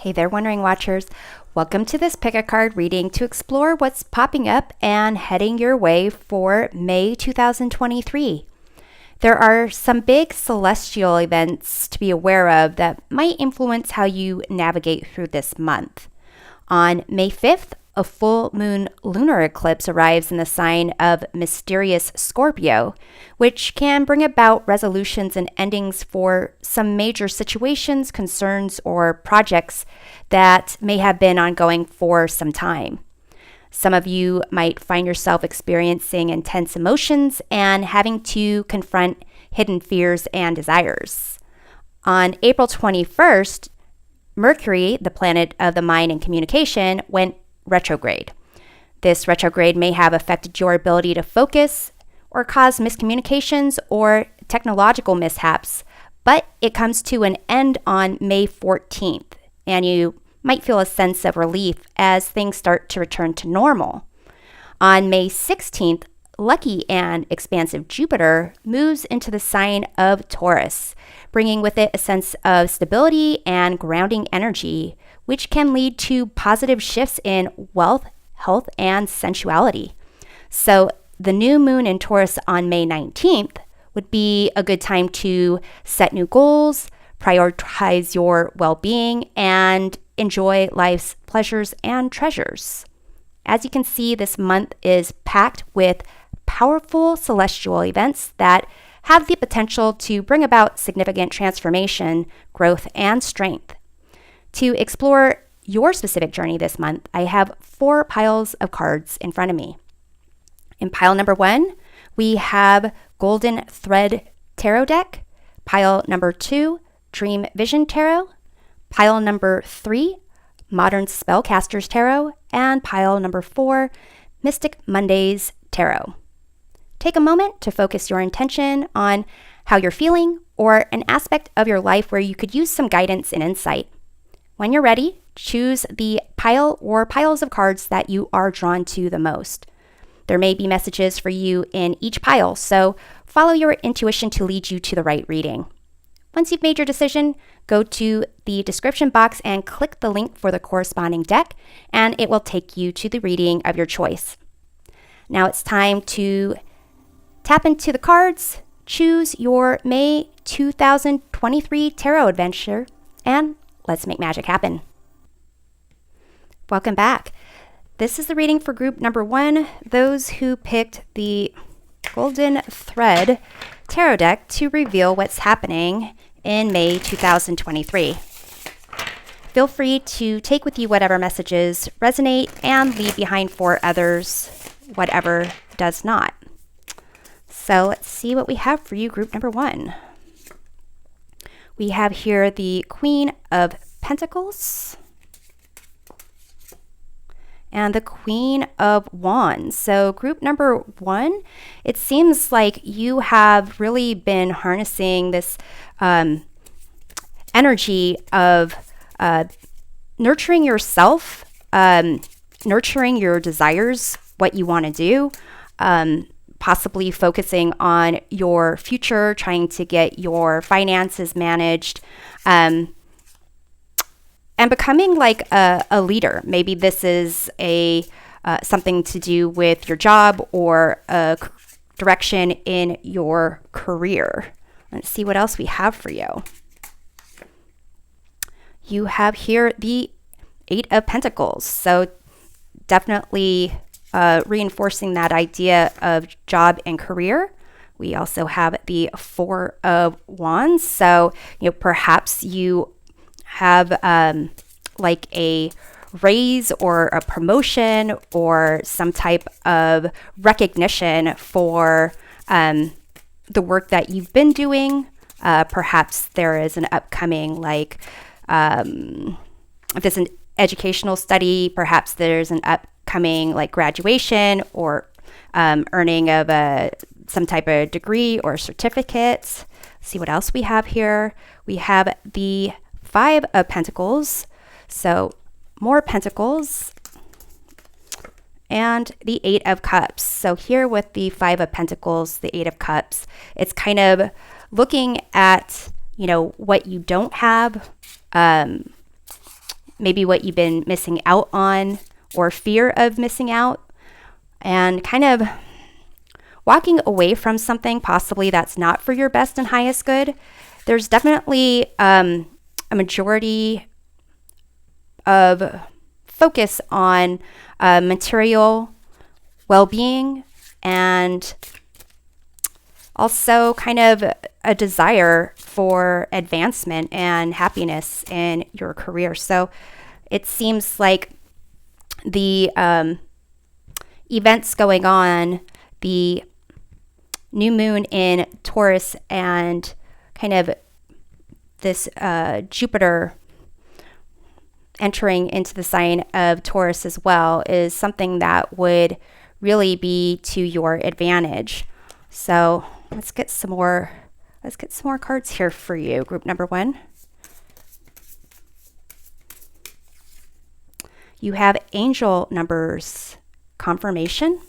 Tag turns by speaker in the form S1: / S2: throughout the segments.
S1: Hey there, Wondering Watchers. Welcome to this pick a card reading to explore what's popping up and heading your way for May 2023. There are some big celestial events to be aware of that might influence how you navigate through this month. On May 5th, a full moon lunar eclipse arrives in the sign of mysterious Scorpio, which can bring about resolutions and endings for some major situations, concerns, or projects that may have been ongoing for some time. Some of you might find yourself experiencing intense emotions and having to confront hidden fears and desires. On April 21st, Mercury, the planet of the mind and communication, went retrograde. This retrograde may have affected your ability to focus or cause miscommunications or technological mishaps, but it comes to an end on May 14th, and you might feel a sense of relief as things start to return to normal. On May 16th, lucky and expansive Jupiter moves into the sign of Taurus, bringing with it a sense of stability and grounding energy, which can lead to positive shifts in wealth, health, and sensuality. So the new moon in Taurus on May 19th would be a good time to set new goals, prioritize your well-being, and enjoy life's pleasures and treasures. As you can see, this month is packed with powerful celestial events that have the potential to bring about significant transformation, growth, and strength. To explore your specific journey this month, I have 4 piles of cards in front of me. In pile number 1, we have Golden Thread Tarot Deck. Pile number 2, Dream Vision Tarot. Pile number 3, Modern Spellcasters Tarot. And pile number 4, Mystic Mondays Tarot. Take a moment to focus your intention on how you're feeling or an aspect of your life where you could use some guidance and insight. When you're ready, choose the pile or piles of cards that you are drawn to the most. There may be messages for you in each pile, so follow your intuition to lead you to the right reading. Once you've made your decision, go to the description box and click the link for the corresponding deck, and it will take you to the reading of your choice. Now it's time to tap into the cards, choose your May 2023 tarot adventure, and let's make magic happen. Welcome back. This is the reading for group number 1, those who picked the Golden Thread Tarot Deck to reveal what's happening in May 2023. Feel free to take with you whatever messages resonate and leave behind for others whatever does not. So let's see what we have for you, group number 1. We have here the Queen of Pentacles and the Queen of Wands. So group number 1, it seems like you have really been harnessing this energy of nurturing yourself, nurturing your desires, what you want to do, possibly focusing on your future, trying to get your finances managed, and becoming like a leader. Maybe this is something to do with your job or a direction in your career. Let's see what else we have for you. You have here the 8 of Pentacles. So definitely reinforcing that idea of job and career. We also have the 4 of Wands. So, perhaps you have like a raise or a promotion or some type of recognition for the work that you've been doing. Perhaps there is an upcoming, like, if it's an educational study, perhaps there's an upcoming like graduation or earning of some type of degree or certificate. Let's see what else we have here. We have the 5 of Pentacles. So more Pentacles. And the 8 of Cups. So here with the 5 of Pentacles, the 8 of Cups, it's kind of looking at, what you don't have, maybe what you've been missing out on or fear of missing out, and kind of walking away from something possibly that's not for your best and highest good. There's definitely a majority of focus on material well-being, and also kind of a desire for advancement and happiness in your career. So it seems like the events going on, the new moon in Taurus and kind of this Jupiter entering into the sign of Taurus as well, is something that would really be to your advantage. So let's get some more cards here for you, group number 1. You have angel numbers confirmation.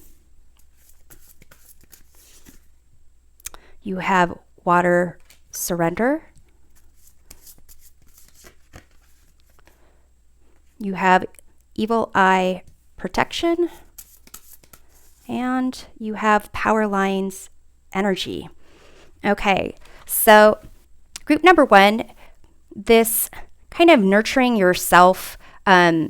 S1: You have water surrender. You have evil eye protection. And you have power lines energy. Okay, so group number 1, this kind of nurturing yourself,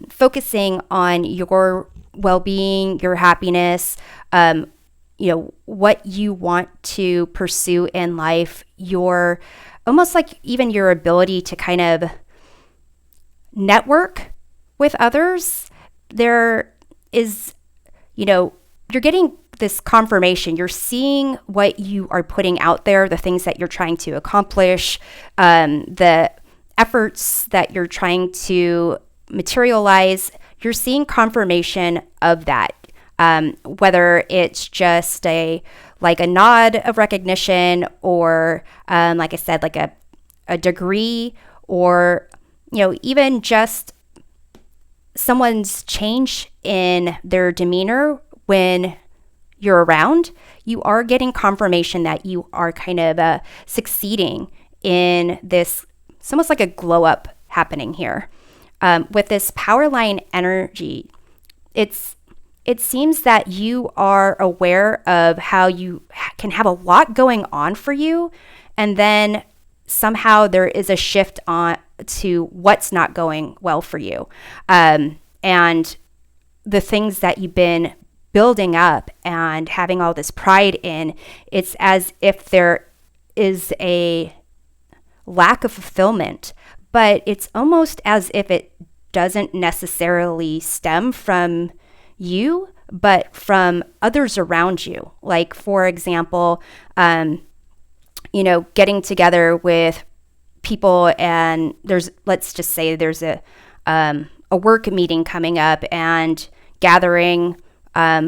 S1: focusing on your well-being, your happiness, what you want to pursue in life, your almost like even your ability to kind of network with others. There is, you're getting this confirmation. You're seeing what you are putting out there, the things that you're trying to accomplish, the efforts that you're trying to materialize. You're seeing confirmation of that. Whether it's just a nod of recognition, or like I said, like a degree, or even just someone's change in their demeanor when you're around, you are getting confirmation that you are kind of succeeding in this. It's almost like a glow up happening here. With this power line energy, it seems that you are aware of how you can have a lot going on for you, and then somehow there is a shift on to what's not going well for you. And the things that you've been building up and having all this pride in, it's as if there is a lack of fulfillment, but it's almost as if it doesn't necessarily stem from you, but from others around you. Like, for example, getting together with people, and let's just say there's a work meeting coming up, and gathering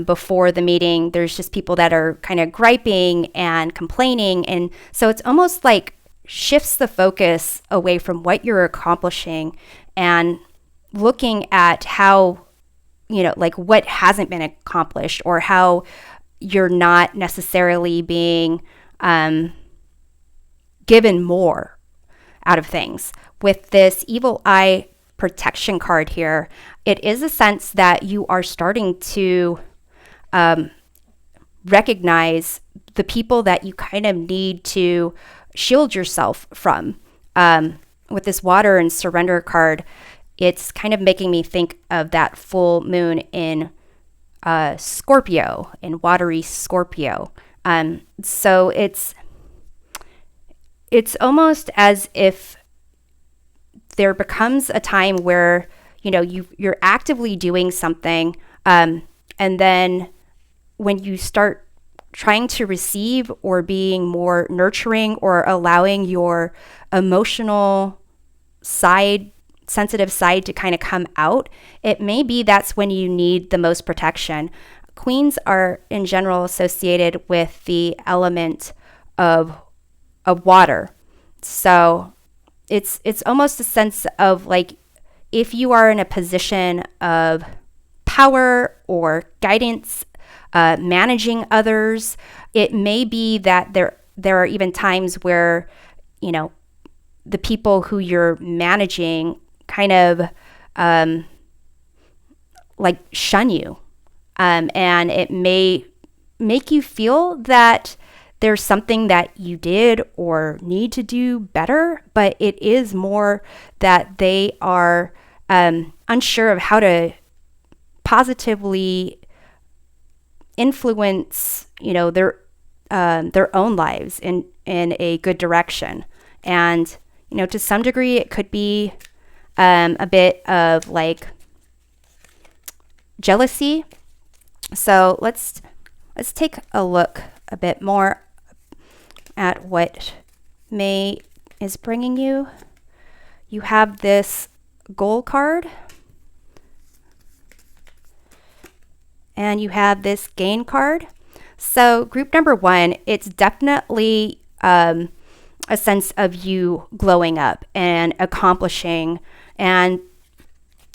S1: before the meeting, there's just people that are kind of griping and complaining. And so it's almost like shifts the focus away from what you're accomplishing and looking at how, what hasn't been accomplished, or how you're not necessarily being given more out of things. With this evil eye protection card here, it is a sense that you are starting to recognize the people that you kind of need to shield yourself from. With this water and surrender card, it's kind of making me think of that full moon in Scorpio, in watery Scorpio. So it's almost as if there becomes a time where you're actively doing something, and then when you start trying to receive, or being more nurturing, or allowing your emotional side, sensitive side, to kind of come out, it may be that's when you need the most protection. Queens are in general associated with the element of water. So it's almost a sense of like, if you are in a position of power or guidance, managing others, it may be that there are even times where, the people who you're managing kind of like shun you. And it may make you feel that there's something that you did or need to do better, but it is more that they are unsure of how to positively influence, their own lives in a good direction. And to some degree, it could be a bit of like jealousy. So let's take a look a bit more at what May is bringing you. You have this goal card, and you have this gain card. So group number 1, it's definitely a sense of you glowing up and accomplishing and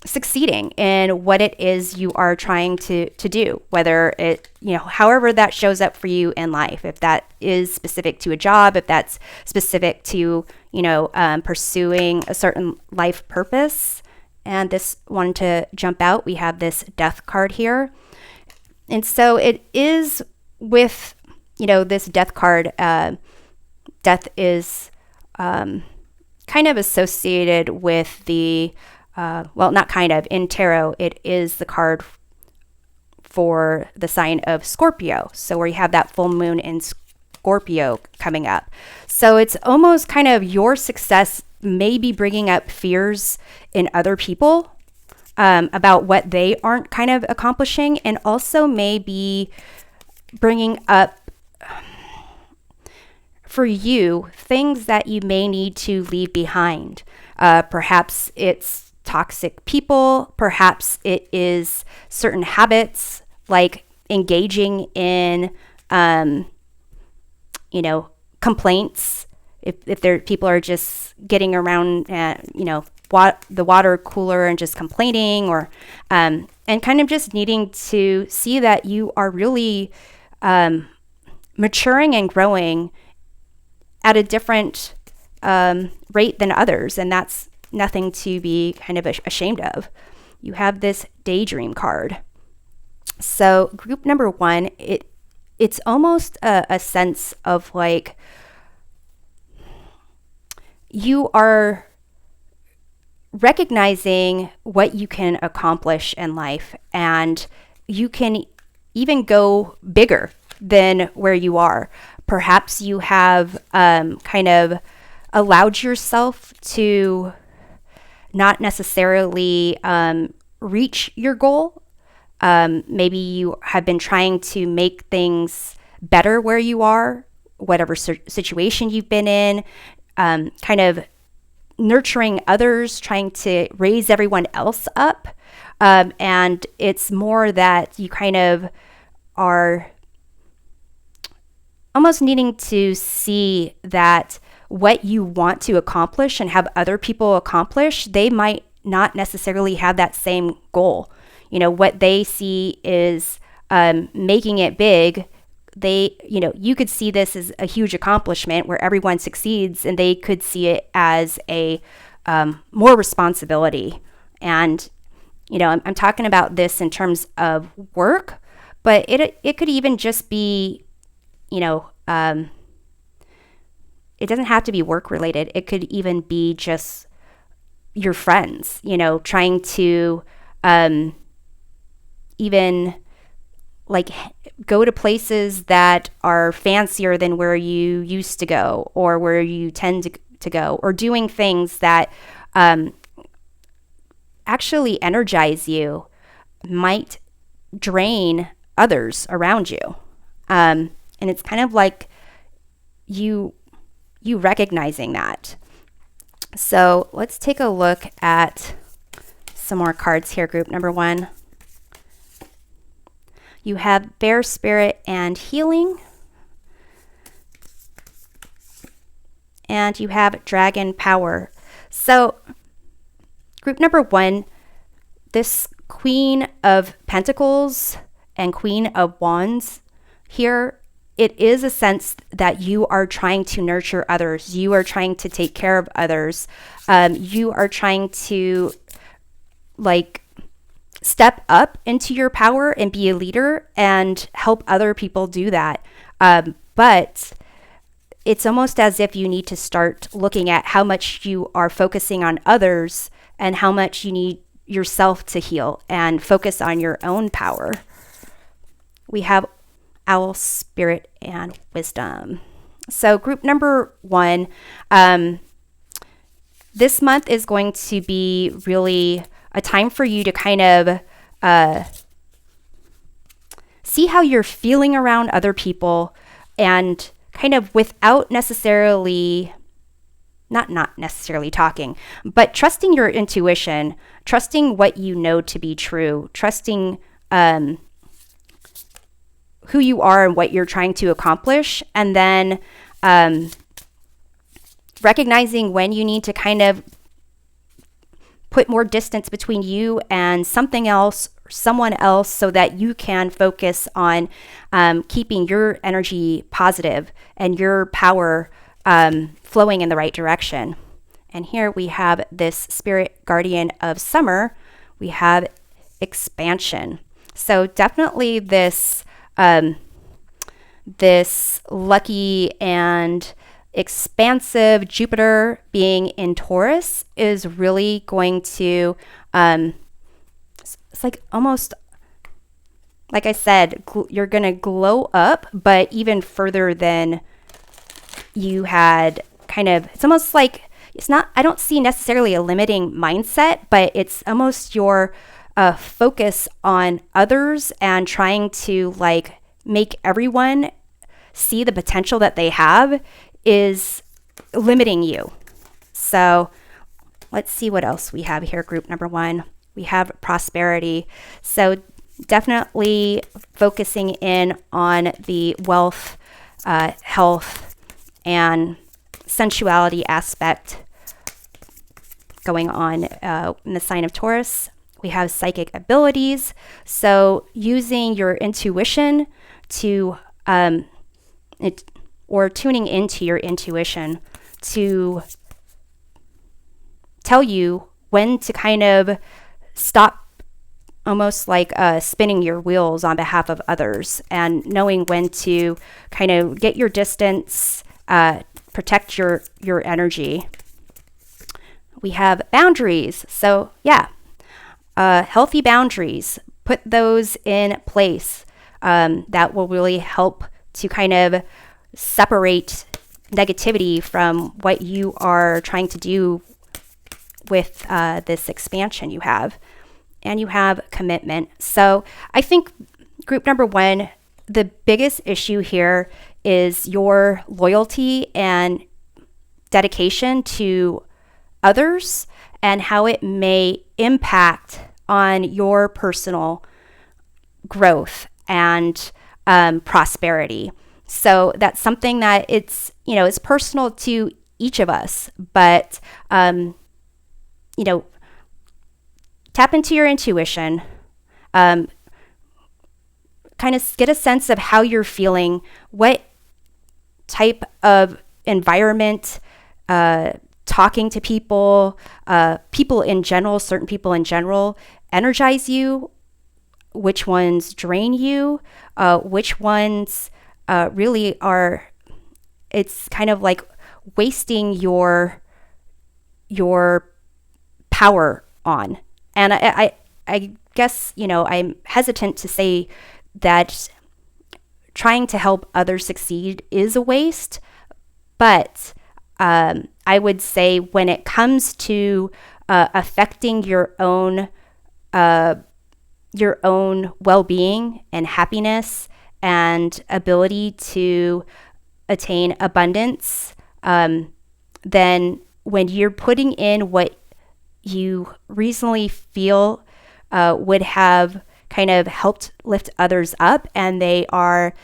S1: succeeding in what it is you are trying to do, whether it, however that shows up for you in life, if that is specific to a job, if that's specific to, pursuing a certain life purpose. And this one to jump out, we have this death card here. And so it is with, this death card, death is kind of associated with the not kind of, in tarot, it is the card for the sign of Scorpio. So where you have that full moon in Scorpio coming up. So it's almost kind of your success may be bringing up fears in other people about what they aren't kind of accomplishing, and also may be bringing up for you things that you may need to leave behind. Perhaps it's toxic people, perhaps it is certain habits like engaging in complaints, if there people are just getting around the water cooler and just complaining, or and kind of just needing to see that you are really maturing and growing at a different rate than others, and that's nothing to be kind of ashamed of. You have this daydream card. So group number 1, it's almost a sense of like you are recognizing what you can accomplish in life, and you can even go bigger than where you are. Perhaps you have kind of allowed yourself to not necessarily reach your goal. Maybe you have been trying to make things better where you are, whatever situation you've been in, kind of nurturing others, trying to raise everyone else up. And it's more that you kind of are almost needing to see that what you want to accomplish and have other people accomplish, they might not necessarily have that same goal. What they see is making it big. You could see this as a huge accomplishment where everyone succeeds, and they could see it as a more responsibility. And, I'm talking about this in terms of work, but it could even just be, it doesn't have to be work related. It could even be just your friends, trying to even like go to places that are fancier than where you used to go or where you tend to go, or doing things that actually energize you might drain others around you. And it's kind of like you recognizing that. So let's take a look at some more cards here, group number 1. You have Bear Spirit and Healing. And you have Dragon Power. So group number 1, this Queen of Pentacles and Queen of Wands here, it is a sense that you are trying to nurture others. You are trying to take care of others. You are trying to like step up into your power and be a leader and help other people do that. But it's almost as if you need to start looking at how much you are focusing on others and how much you need yourself to heal and focus on your own power. We have Owl, Spirit, and Wisdom. So group number 1, this month is going to be really a time for you to kind of see how you're feeling around other people, and kind of without necessarily, not necessarily talking, but trusting your intuition, trusting what you know to be true, trusting who you are and what you're trying to accomplish, and then recognizing when you need to kind of put more distance between you and something else, someone else, so that you can focus on keeping your energy positive and your power flowing in the right direction. And here we have this spirit guardian of summer. We have expansion. So definitely this this lucky and expansive Jupiter being in Taurus is really going to, it's like almost, like I said, you're going to glow up, but even further than you had kind of, it's almost like, it's not, I don't see necessarily a limiting mindset, but it's almost your focus on others and trying to like make everyone see the potential that they have is limiting you. So let's see what else we have here. Group number 1, we have prosperity. So definitely focusing in on the wealth, health, and sensuality aspect going on in the sign of Taurus. We have psychic abilities. So using your intuition to or tuning into your intuition to tell you when to kind of stop, almost like spinning your wheels on behalf of others, and knowing when to kind of get your distance, protect your energy. We have boundaries. So yeah, healthy boundaries, put those in place. That will really help to kind of separate negativity from what you are trying to do with this expansion you have. And you have commitment. So I think group number 1, the biggest issue here is your loyalty and dedication to others and how it may impact on your personal growth and prosperity. So that's something that it's personal to each of us, but, tap into your intuition, kind of get a sense of how you're feeling, what type of environment, talking to people, people in general, certain people in general, energize you, which ones drain you, which ones really are, it's kind of like wasting your power on. And I guess, I'm hesitant to say that trying to help others succeed is a waste, but I would say when it comes to affecting your own well-being and happiness and ability to attain abundance, then when you're putting in what you reasonably feel would have kind of helped lift others up, and they are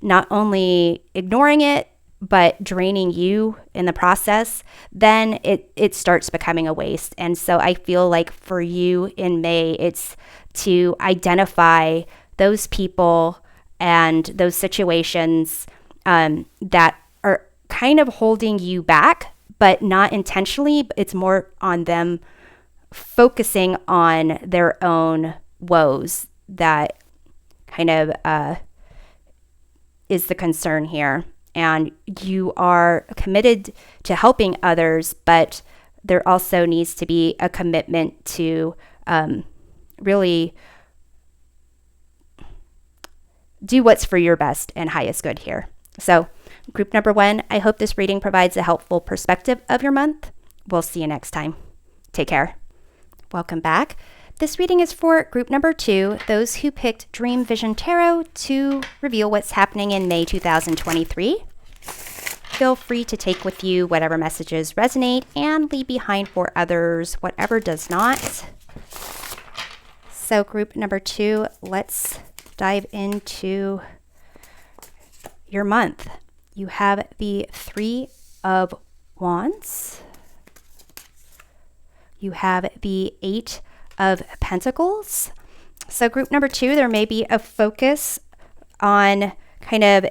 S1: not only ignoring it, but draining you in the process, then it starts becoming a waste. And so I feel like for you in May, it's to identify those people and those situations that are kind of holding you back, but not intentionally. It's more on them focusing on their own woes that kind of is the concern here. And you are committed to helping others, but there also needs to be a commitment to really do what's for your best and highest good here. So group number 1, I hope this reading provides a helpful perspective of your month. We'll see you next time. Take care. Welcome back. This reading is for group number 2, those who picked Dream Vision Tarot to reveal what's happening in May 2023. Feel free to take with you whatever messages resonate and leave behind for others whatever does not. So group number 2, let's dive into your month. You have the 3 of Wands. You have the 8 of Pentacles. So group number 2, there may be a focus on kind of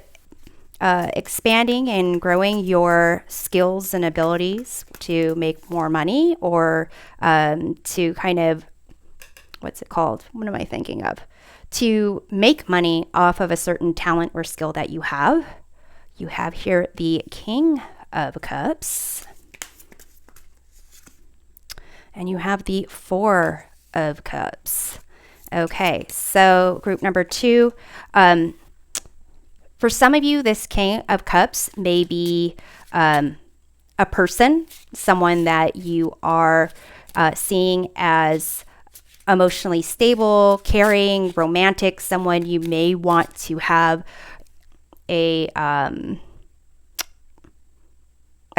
S1: expanding and growing your skills and abilities to make more money, or to kind of, what's it called? What am I thinking of? To make money off of a certain talent or skill that you have. You have here the King of Cups. And you have the 4 of Cups. Okay, so group number 2. For some of you, this King of Cups may be a person, someone that you are seeing as emotionally stable, caring, romantic, someone you may want to have a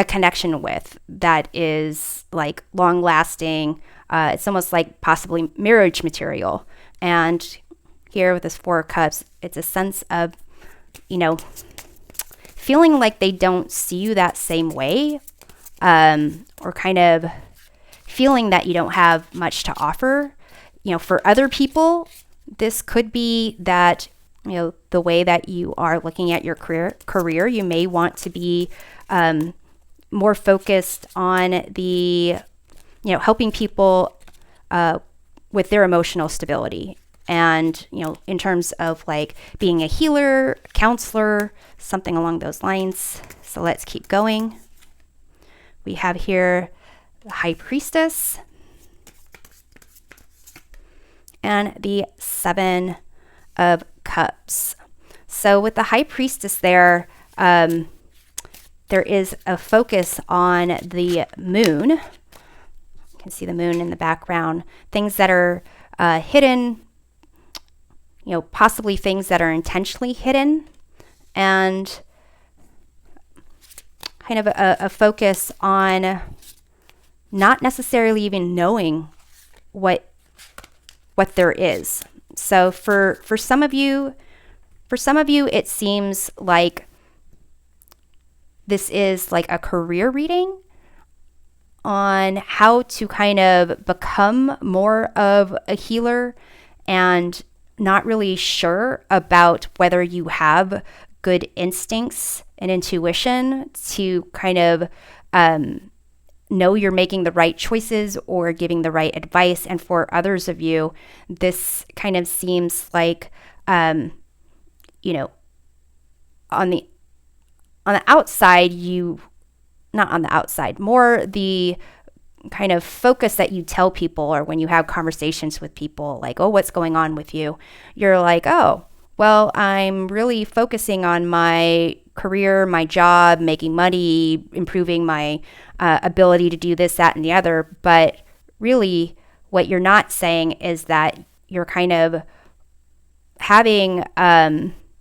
S1: connection with that is like long lasting. It's almost like possibly marriage material. And here with this 4 of Cups, it's a sense of, feeling like they don't see you that same way, or kind of feeling that you don't have much to offer. For other people, this could be that, the way that you are looking at your career, you may want to be more focused on the, helping people with their emotional stability. And, in terms of like being a healer, counselor, something along those lines. So let's keep going. We have here the High Priestess and the 7 of Cups. So with the High Priestess there is a focus on the moon. You can see the moon in the background. Things that are hidden, possibly things that are intentionally hidden, and kind of a focus on not necessarily even knowing what there is. So for some of you, it seems like this is like a career reading on how to kind of become more of a healer, and not really sure about whether you have good instincts and intuition to kind of know you're making the right choices or giving the right advice. And for others of you, this kind of seems like, on the outside, not on the outside, more the kind of focus that you tell people, or when you have conversations with people, like, oh, what's going on with you? You're like, oh, well, I'm really focusing on my career, my job, making money, improving my ability to do this, that, and the other. But really, what you're not saying is that you're kind of having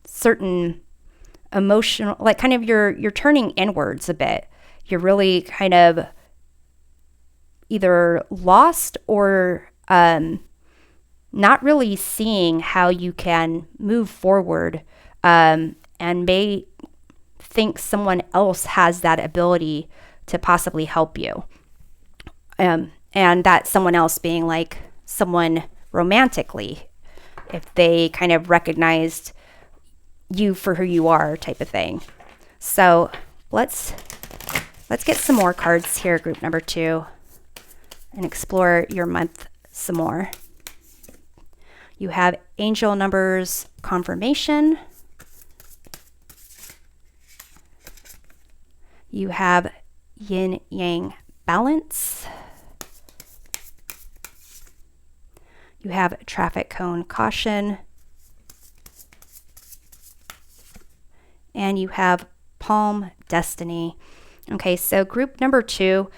S1: certain emotional, like kind of you're turning inwards a bit. You're really kind of either lost or not really seeing how you can move forward, and may think someone else has that ability to possibly help you. And that someone else being like someone romantically, if they kind of recognized you for who you are, type of thing. So let's get some more cards here, group number 2. and explore your month some more. You have angel numbers confirmation. You have yin yang balance. You have traffic cone caution. And you have palm destiny. Okay, so group number 2,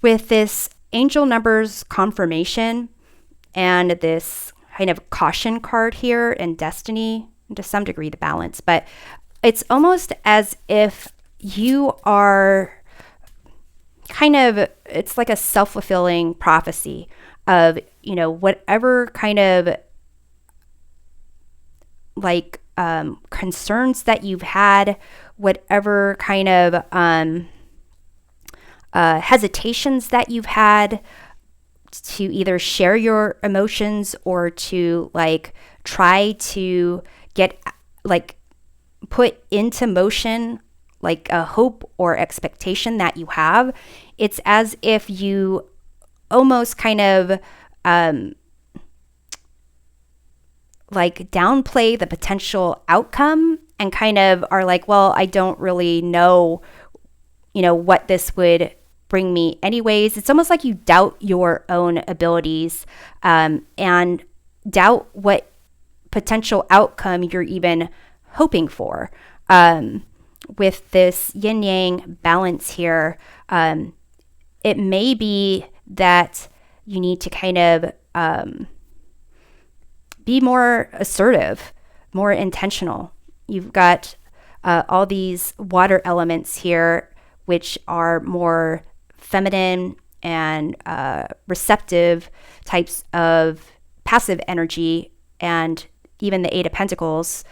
S1: with this angel numbers confirmation and this kind of caution card here and destiny, and to some degree the balance, but it's almost as if you are kind of, it's like a self-fulfilling prophecy of, whatever kind of like concerns that you've had, whatever kind of hesitations that you've had to either share your emotions or to like try to get like put into motion like a hope or expectation that you have. It's as if you almost kind of like downplay the potential outcome and kind of are like, well, I don't really know, what this would bring me anyways. It's almost like you doubt your own abilities and doubt what potential outcome you're even hoping for. With this yin yang balance here, it may be that you need to kind of be more assertive, more intentional. You've got all these water elements here, which are more feminine and receptive types of passive energy, and even the Eight of Pentacles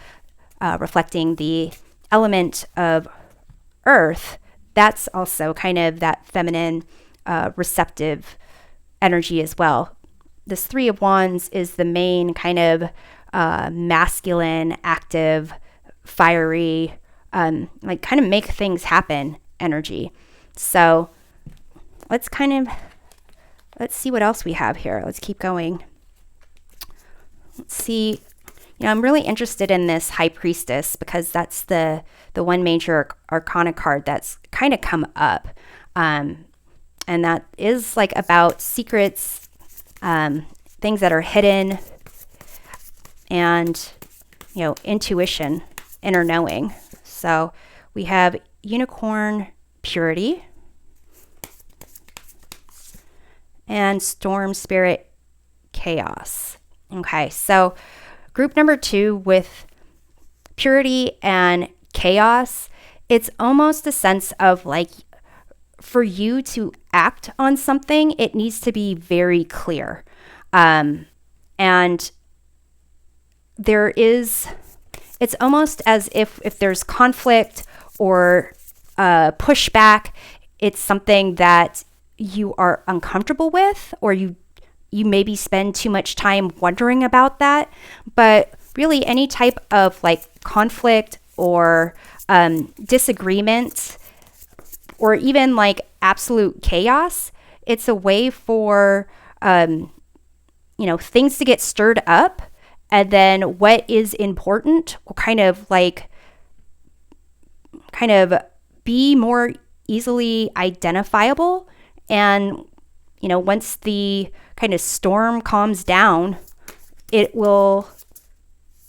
S1: reflecting the element of earth. That's also kind of that feminine receptive energy as well. This Three of Wands is the main kind of masculine, active, fiery, like kind of make things happen energy. So let's see what else we have here. Let's keep going. Let's see. I'm really interested in this High Priestess because that's the one major arcana card that's kind of come up. And that is like about secrets, things that are hidden, and, intuition, inner knowing. So we have Unicorn Purity and Storm Spirit Chaos. Okay, so group number 2 with purity and chaos, it's almost a sense of like, for you to act on something, it needs to be very clear. And it's almost as if there's conflict or pushback, it's something that you are uncomfortable with, or you maybe spend too much time wondering about that. But really any type of like conflict or disagreement, or even like absolute chaos, it's a way for things to get stirred up, and then what is important will kind of be more easily identifiable. And once the kind of storm calms down, it will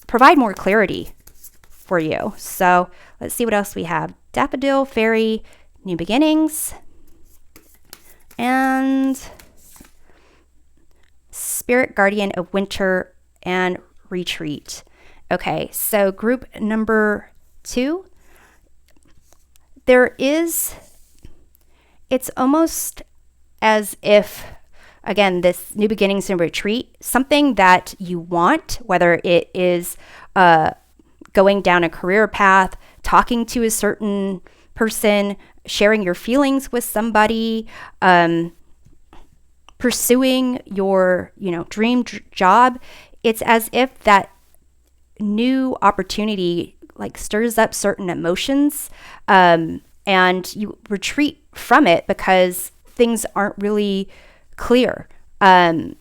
S1: provide more clarity for you. So let's see what else we have. Daffodil, Fairy, New Beginnings, and Spirit Guardian of Winter and Retreat. Okay, so group number 2, it's almost as if, again, this New Beginnings and Retreat, something that you want, whether it is going down a career path, talking to a certain person, sharing your feelings with somebody, pursuing your, dream job. It's as if that new opportunity like stirs up certain emotions, and you retreat from it because things aren't really clear. And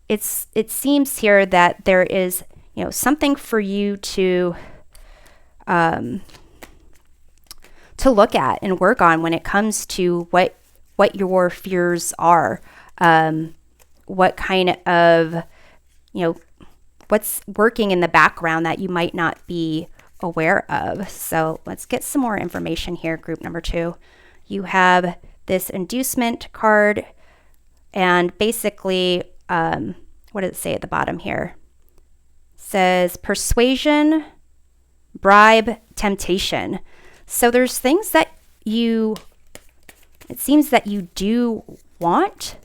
S1: it seems here that there is, something for you to look at and work on when it comes to what your fears are, what kind of, what's working in the background that you might not be aware of. So let's get some more information here, group number 2. You have this inducement card, and basically, what does it say at the bottom here? It says persuasion, bribe, temptation. So there's things that it seems that you do want.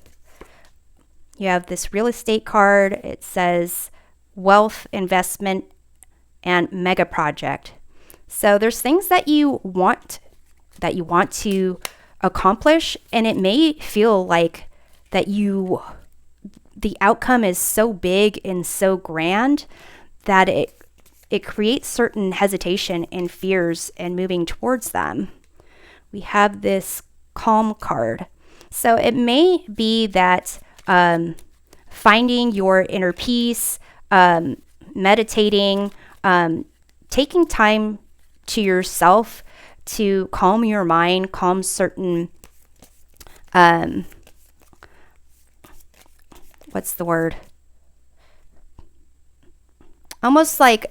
S1: You have this real estate card. It says wealth, investment, and mega project. So there's things that you want to accomplish, and it may feel like that the outcome is so big and so grand that it creates certain hesitation and fears in moving towards them. We have this calm card. So it may be that finding your inner peace, meditating, taking time to yourself to calm your mind, calm certain, what's the word? Almost like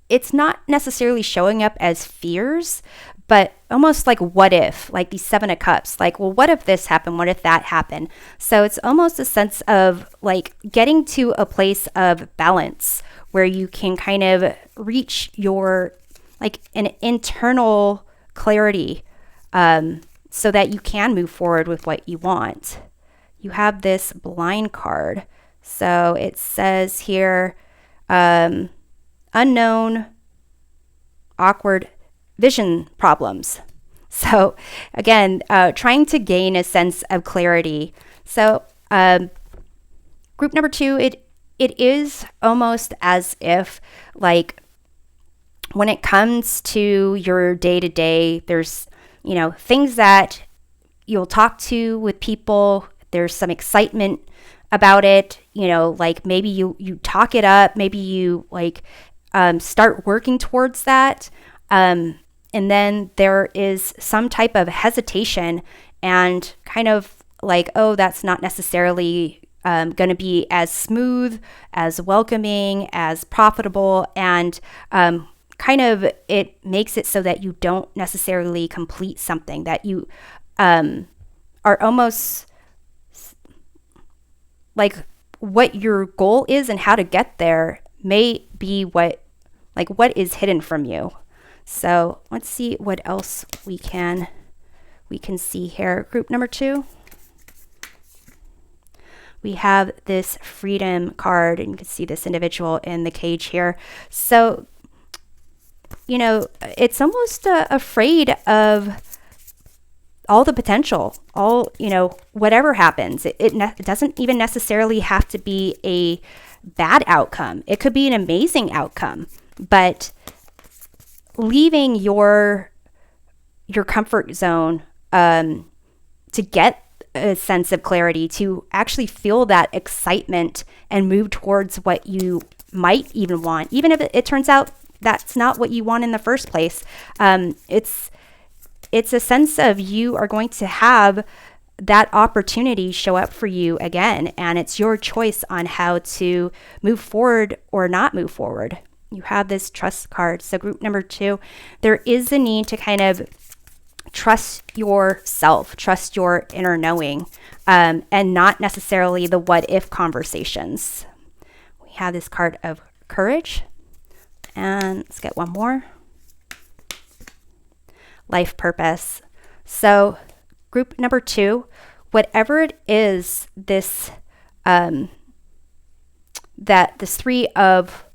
S1: it's not necessarily showing up as fears, but almost like what if, like these 7 of Cups, like, well, what if this happened? What if that happened? So it's almost a sense of like getting to a place of balance where you can kind of reach your, like, an internal clarity, so that you can move forward with what you want. You have this blind card. So it says here, unknown, awkward vision problems. So again, trying to gain a sense of clarity. So group number 2, it is almost as if, like, when it comes to your day-to-day, there's, things that you'll talk to with people. There's some excitement about it, like maybe you talk it up, maybe you start working towards that. And then there is some type of hesitation and kind of like, oh, that's not necessarily going to be as smooth, as welcoming, as profitable. And kind of it makes it so that you don't necessarily complete something, that you are almost like what your goal is and how to get there may be what is hidden from you. So let's see what else we can see here. Group number 2. We have this freedom card, and you can see this individual in the cage here. So, it's almost afraid of all the potential, all, whatever happens. It doesn't even necessarily have to be a bad outcome. It could be an amazing outcome, but leaving your comfort zone to get a sense of clarity, to actually feel that excitement and move towards what you might even want, even if it turns out that's not what you want in the first place. It's a sense of you are going to have that opportunity show up for you again, and it's your choice on how to move forward or not move forward. You have this trust card. So group number 2, there is a need to kind of trust yourself, trust your inner knowing, and not necessarily the what if conversations. We have this card of courage, and let's get one more. Life purpose. So group number 2, whatever it is, this that this 3 of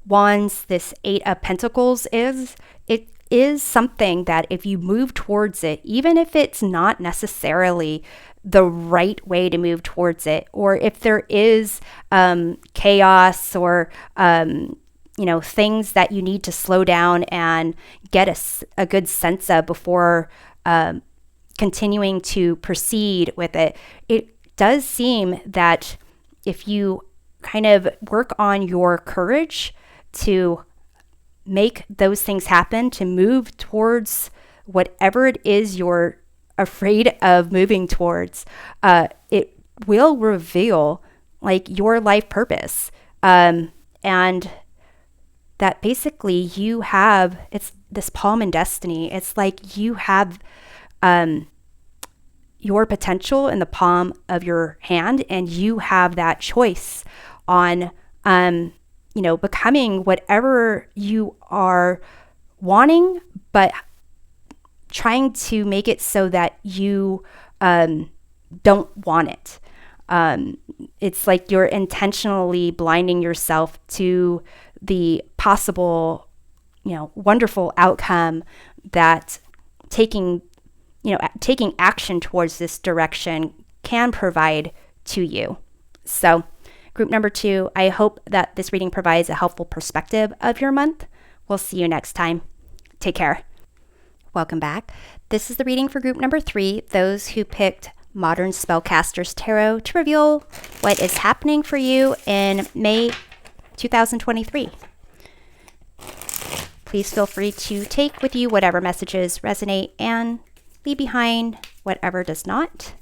S1: Wands, this 8 of Pentacles it is something that if you move towards it, even if it's not necessarily the right way to move towards it, or if there is chaos or things that you need to slow down and get a good sense of before continuing to proceed with it. It does seem that if you kind of work on your courage to make those things happen, to move towards whatever it is you're afraid of moving towards, it will reveal like your life purpose. And that basically you have, it's this palm in destiny. It's like you have your potential in the palm of your hand, and you have that choice on becoming whatever you are wanting, but trying to make it so that you don't want it. It's like you're intentionally blinding yourself to the possible, wonderful outcome that taking action towards this direction can provide to you. So, group number 2, I hope that this reading provides a helpful perspective of your month. We'll see you next time. Take care. Welcome back. This is the reading for group number 3, those who picked Modern Spellcasters Tarot to reveal what is happening for you in May 2023. Please feel free to take with you whatever messages resonate and leave behind whatever does not.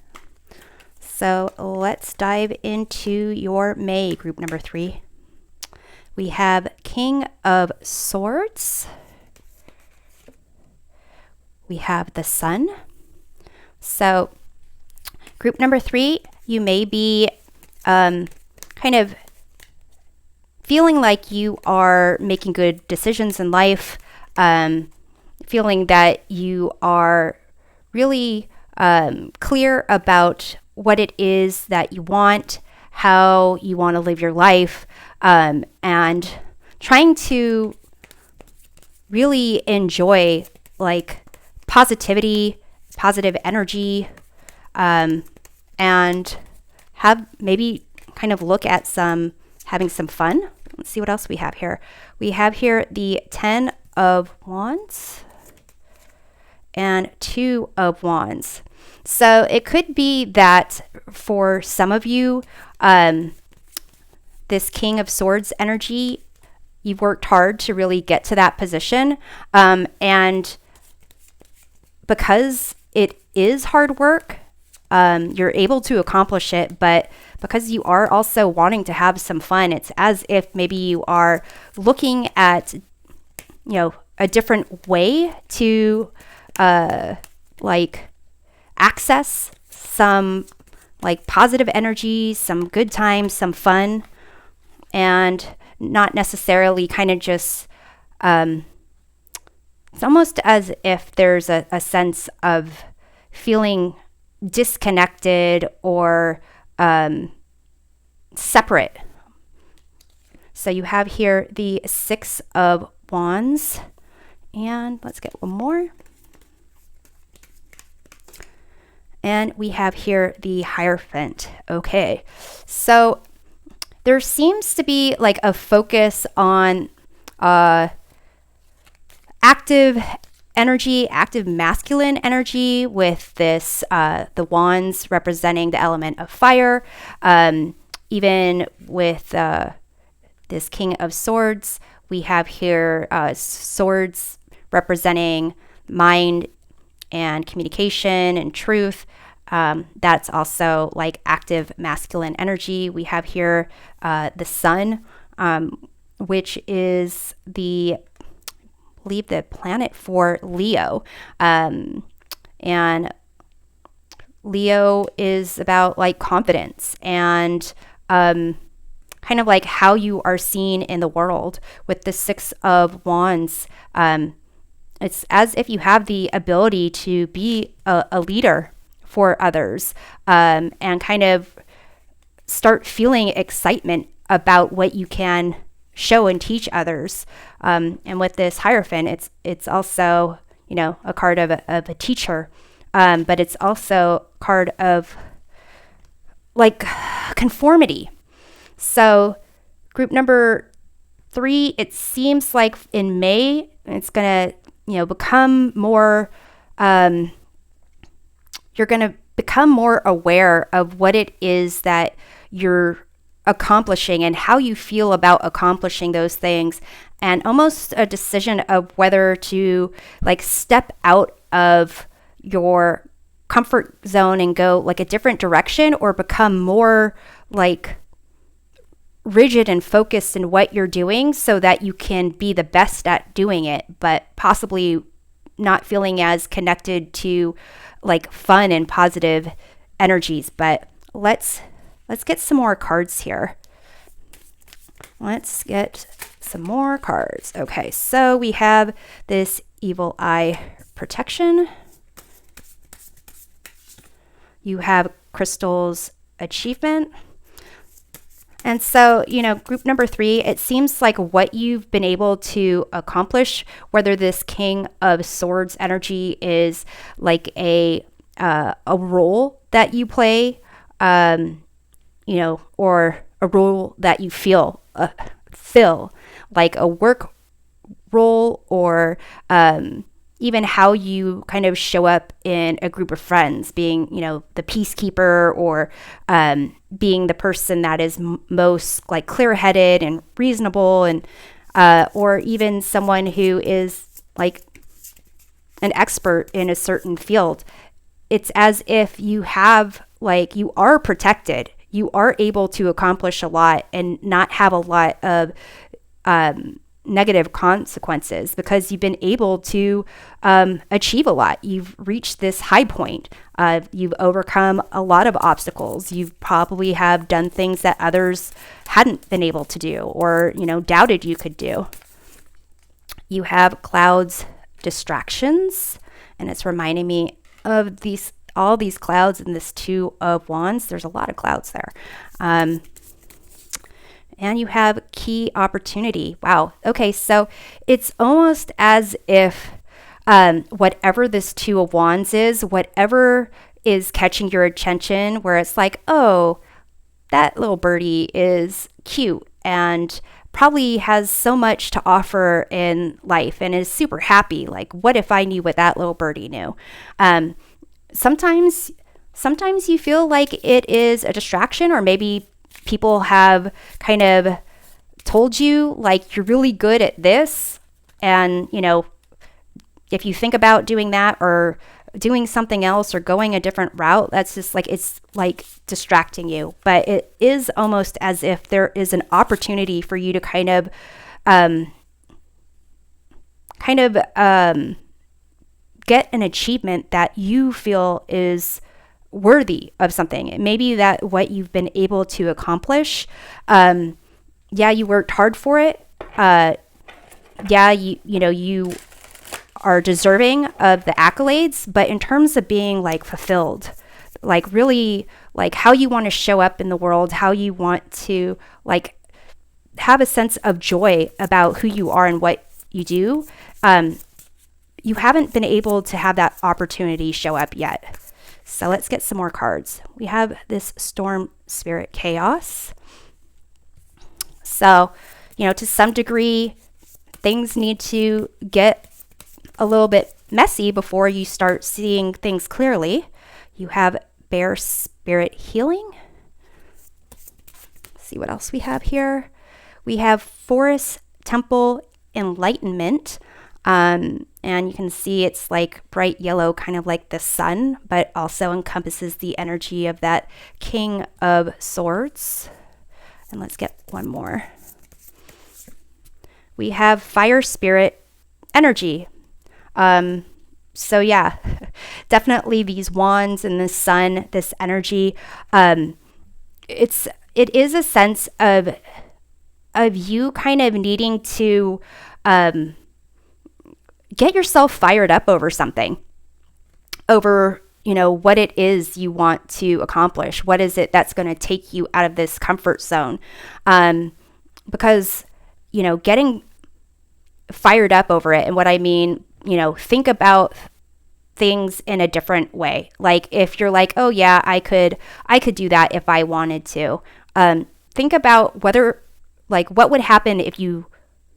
S1: So let's dive into your May, group number 3. We have King of Swords. We have the Sun. So group number 3, you may be kind of feeling like you are making good decisions in life, feeling that you are really clear about what it is that you want, how you want to live your life, and trying to really enjoy like positivity, positive energy, and have maybe kind of look at having some fun. Let's see what else we have here. We have here the 10 of Wands and 2 of Wands. So it could be that for some of you, this King of Swords energy, you've worked hard to really get to that position. And because it is hard work, you're able to accomplish it, but because you are also wanting to have some fun, it's as if maybe you are looking at, a different way to access some like positive energy, some good times, some fun, and not necessarily kind of just, it's almost as if there's a sense of feeling disconnected or separate. So you have here the 6 of Wands, and let's get one more. And we have here the Hierophant. Okay, so there seems to be like a focus on active energy, active masculine energy with this, the wands representing the element of fire. Even with this King of Swords, we have here swords representing mind and communication and truth. That's also like active masculine energy. We have here the Sun, which is I believe the planet for Leo. And Leo is about like confidence and kind of like how you are seen in the world. With the 6 of Wands, it's as if you have the ability to be a leader for others, and kind of start feeling excitement about what you can show and teach others. And with this Hierophant, it's also, a card of a teacher, but it's also a card of like conformity. So group number 3, it seems like in May, it's going to, become more you're going to become more aware of what it is that you're accomplishing and how you feel about accomplishing those things, and almost a decision of whether to like step out of your comfort zone and go like a different direction, or become more like rigid and focused in what you're doing so that you can be the best at doing it, but possibly not feeling as connected to like fun and positive energies. But let's get some more cards here. Let's get some more cards. Okay, so we have this evil eye protection. You have crystals achievement. And so, group number 3, it seems like what you've been able to accomplish, whether this King of Swords energy is like a role that you play, or a role that you fill like a work role, or even how you kind of show up in a group of friends, being, the peacekeeper, or being the person that is most like clear-headed and reasonable, and or even someone who is like an expert in a certain field. It's as if you have like, you are protected. You are able to accomplish a lot and not have a lot of negative consequences, because you've been able to achieve a lot. You've reached this high point. You've overcome a lot of obstacles. You probably have done things that others hadn't been able to do, or doubted you could do. You have clouds distractions, and it's reminding me of all these clouds in this 2 of Wands. There's a lot of clouds there. And you have key opportunity. Wow. Okay, so it's almost as if whatever this 2 of Wands is, whatever is catching your attention, where it's like, oh, that little birdie is cute and probably has so much to offer in life and is super happy. Like, what if I knew what that little birdie knew? Sometimes you feel like it is a distraction, or maybe people have kind of told you like, you're really good at this, and if you think about doing that or doing something else or going a different route, that's just like, it's like distracting you. But it is almost as if there is an opportunity for you to kind of get an achievement that you feel is worthy of something. It may be that what you've been able to accomplish, you worked hard for it. You are deserving of the accolades, but in terms of being like fulfilled, like really like how you want to show up in the world, how you want to like have a sense of joy about who you are and what you do, you haven't been able to have that opportunity show up yet. So let's get some more cards. We have this Storm Spirit Chaos. So, to some degree, things need to get a little bit messy before you start seeing things clearly. You have Bear Spirit Healing. Let's see what else we have here. We have Forest Temple Enlightenment. And you can see it's like bright yellow, kind of like the sun, but also encompasses the energy of that King of Swords. And let's get one more. We have Fire Spirit Energy. So yeah, definitely these wands and the sun, this energy, it is a sense of you kind of needing to get yourself fired up over something, over, what it is you want to accomplish. What is it that's going to take you out of this comfort zone? Because, getting fired up over it, and what I mean, think about things in a different way. Like if you're like, oh yeah, I could do that if I wanted to. Think about what would happen if you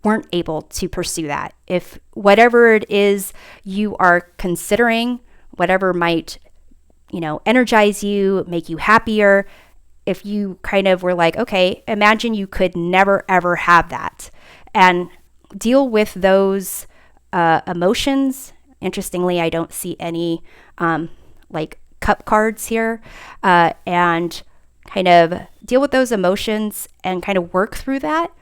S1: weren't able to pursue that. If whatever it is you are considering, whatever might, energize you, make you happier. If you kind of were like, okay, imagine you could never ever have that, and deal with those emotions. Interestingly, I don't see any like cup cards here, and kind of deal with those emotions and kind of work through that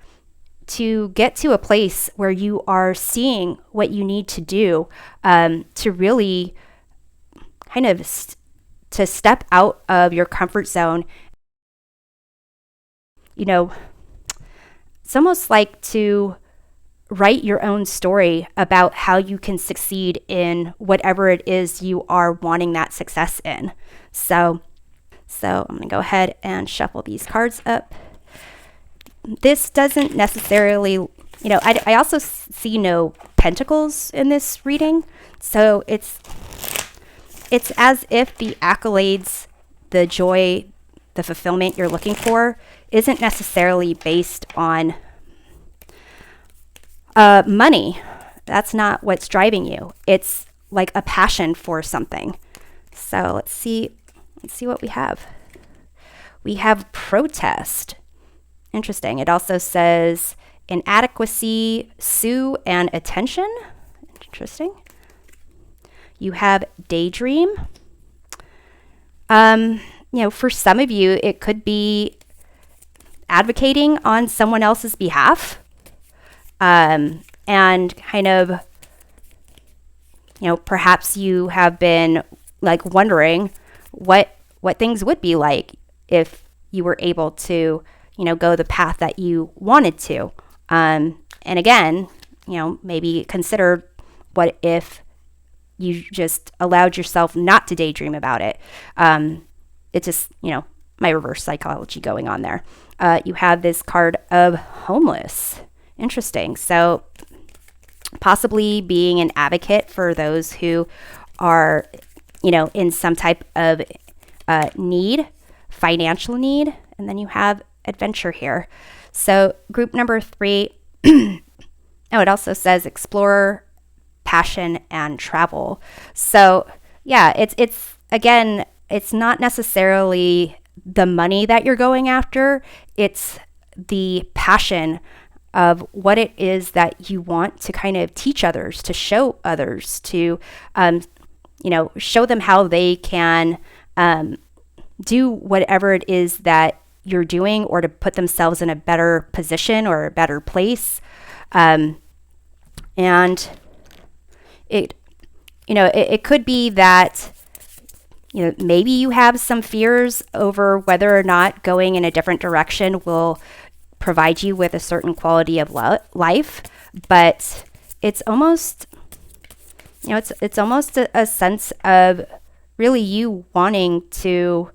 S1: to get to a place where you are seeing what you need to do to really kind of to step out of your comfort zone. It's almost like to write your own story about how you can succeed in whatever it is you are wanting that success in. So I'm going to go ahead and shuffle these cards up. This doesn't necessarily, I also see no pentacles in this reading. So it's as if the accolades, the joy, the fulfillment you're looking for isn't necessarily based on money. That's not what's driving you. It's like a passion for something. So let's see what we have. We have protest. Interesting. It also says inadequacy, sue, and attention. Interesting. You have daydream. For some of you, it could be advocating on someone else's behalf. And kind of, perhaps you have been like wondering what things would be like if you were able to, go the path that you wanted to. And again, maybe consider what if you just allowed yourself not to daydream about it. It's just, my reverse psychology going on there. You have this card of homeless. Interesting. So possibly being an advocate for those who are, in some type of need, financial need. And then you have adventure here. So group number 3, it also says explorer, passion, and travel. So yeah, it's again, it's not necessarily the money that you're going after. It's the passion of what it is that you want to kind of teach others, to show others, to, show them how they can do whatever it is that you're doing, or to put themselves in a better position or a better place. And it could be that, maybe you have some fears over whether or not going in a different direction will provide you with a certain quality of life, but it's almost, it's almost a sense of really you wanting to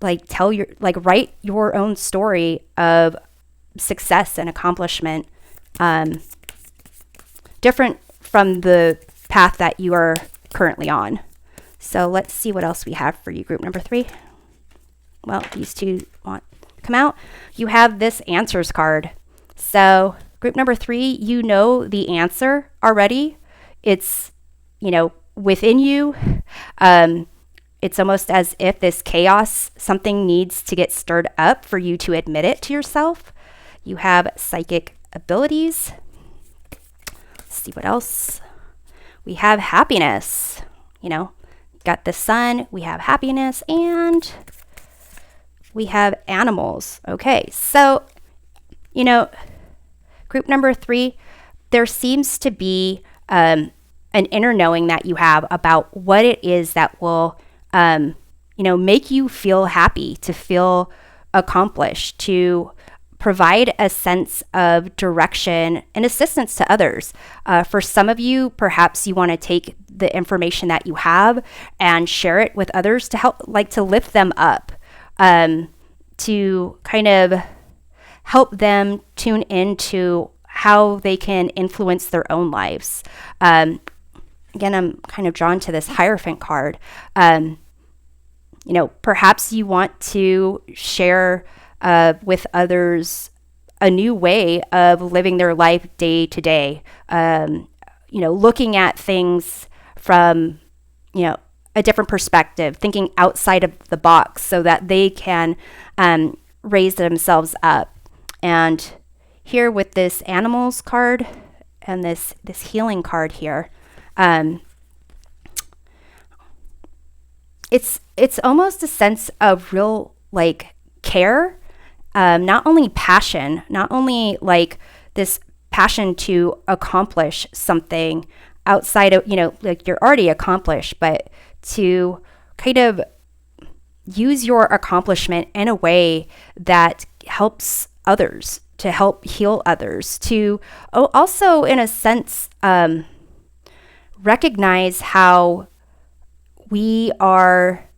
S1: write your own story of success and accomplishment, different from the path that you are currently on. So let's see what else we have for you, group number 3. Well, these two want to come out. You have this answers card. So group number 3, you know the answer already. It's, within you. It's almost as if this chaos, something needs to get stirred up for you to admit it to yourself. You have psychic abilities. Let's see what else. We have happiness. Got the sun, we have happiness, and we have animals. Okay, so, group number 3, there seems to be an inner knowing that you have about what it is that will make you feel happy, to feel accomplished, to provide a sense of direction and assistance to others. For some of you, perhaps you want to take the information that you have and share it with others to help, to lift them up, to kind of help them tune into how they can influence their own lives. Again, I'm kind of drawn to this Hierophant card. Perhaps you want to share with others a new way of living their life day to day. Looking at things from, a different perspective, thinking outside of the box so that they can raise themselves up. And here with this animals card and this healing card here, it's almost a sense of real like care, not only passion, not only like this passion to accomplish something outside of, like you're already accomplished, but to kind of use your accomplishment in a way that helps others, to help heal others, to also in a sense recognize how we are,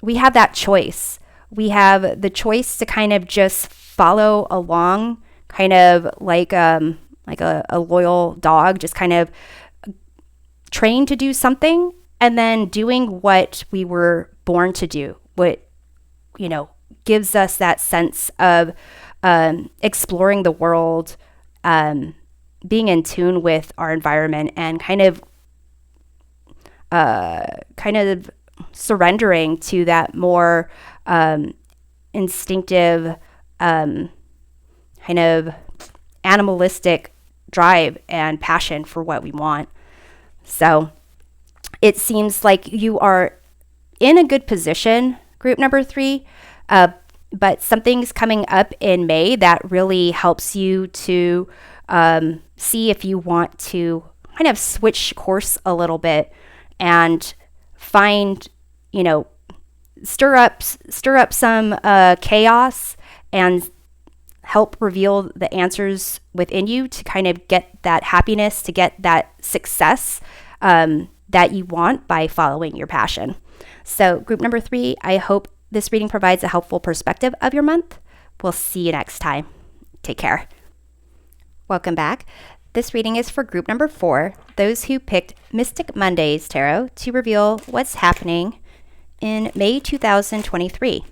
S1: we have that choice. We have the choice to kind of just follow along, kind of like a loyal dog, just kind of trained to do something and then doing what we were born to do, what, gives us that sense of exploring the world, being in tune with our environment, and kind of surrendering to that more instinctive, kind of animalistic drive and passion for what we want. So it seems like you are in a good position, group number 3, but something's coming up in May that really helps you to see if you want to kind of switch course a little bit and find, stir up some chaos and help reveal the answers within you to kind of get that happiness, to get that success that you want by following your passion. So group number 3, I hope this reading provides a helpful perspective of your month. We'll see you next time. Take care. Welcome back. This reading is for group number 4, those who picked Mystic Mondays Tarot to reveal what's happening in May 2023.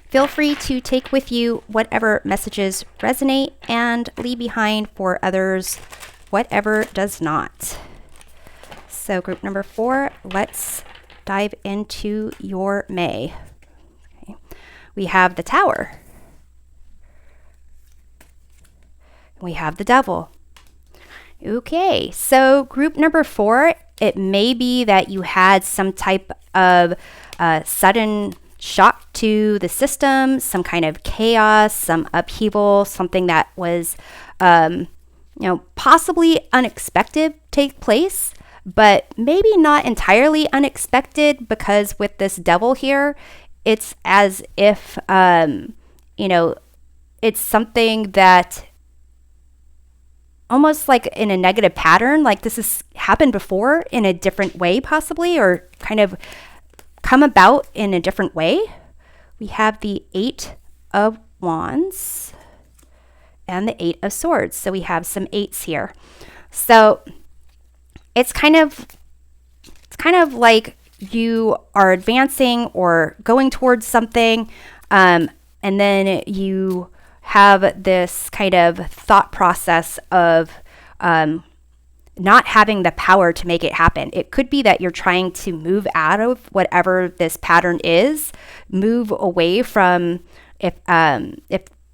S1: Feel free to take with you whatever messages resonate and leave behind for others whatever does not. So group number 4, let's dive into your May. Okay. We have the Tower. We have the Devil. Okay, so group number 4, it may be that you had some type of sudden shock to the system, some kind of chaos, some upheaval, something that was, possibly unexpected take place, but maybe not entirely unexpected, because with this Devil here, it's as if, it's something that almost like in a negative pattern, like this has happened before in a different way possibly, or kind of come about in a different way. We have the 8 of Wands and the 8 of Swords. So we have some 8s here. So it's kind of like you are advancing or going towards something, and then you have this kind of thought process of not having the power to make it happen. It could be that you're trying to move out of whatever this pattern is, move away from if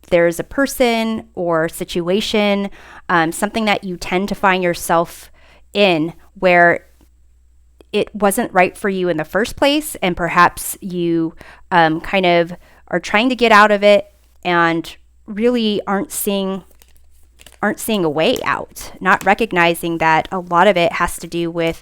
S1: there's a person or situation, something that you tend to find yourself in where it wasn't right for you in the first place, and perhaps you kind of are trying to get out of it and really aren't seeing a way out, not recognizing that a lot of it has to do with,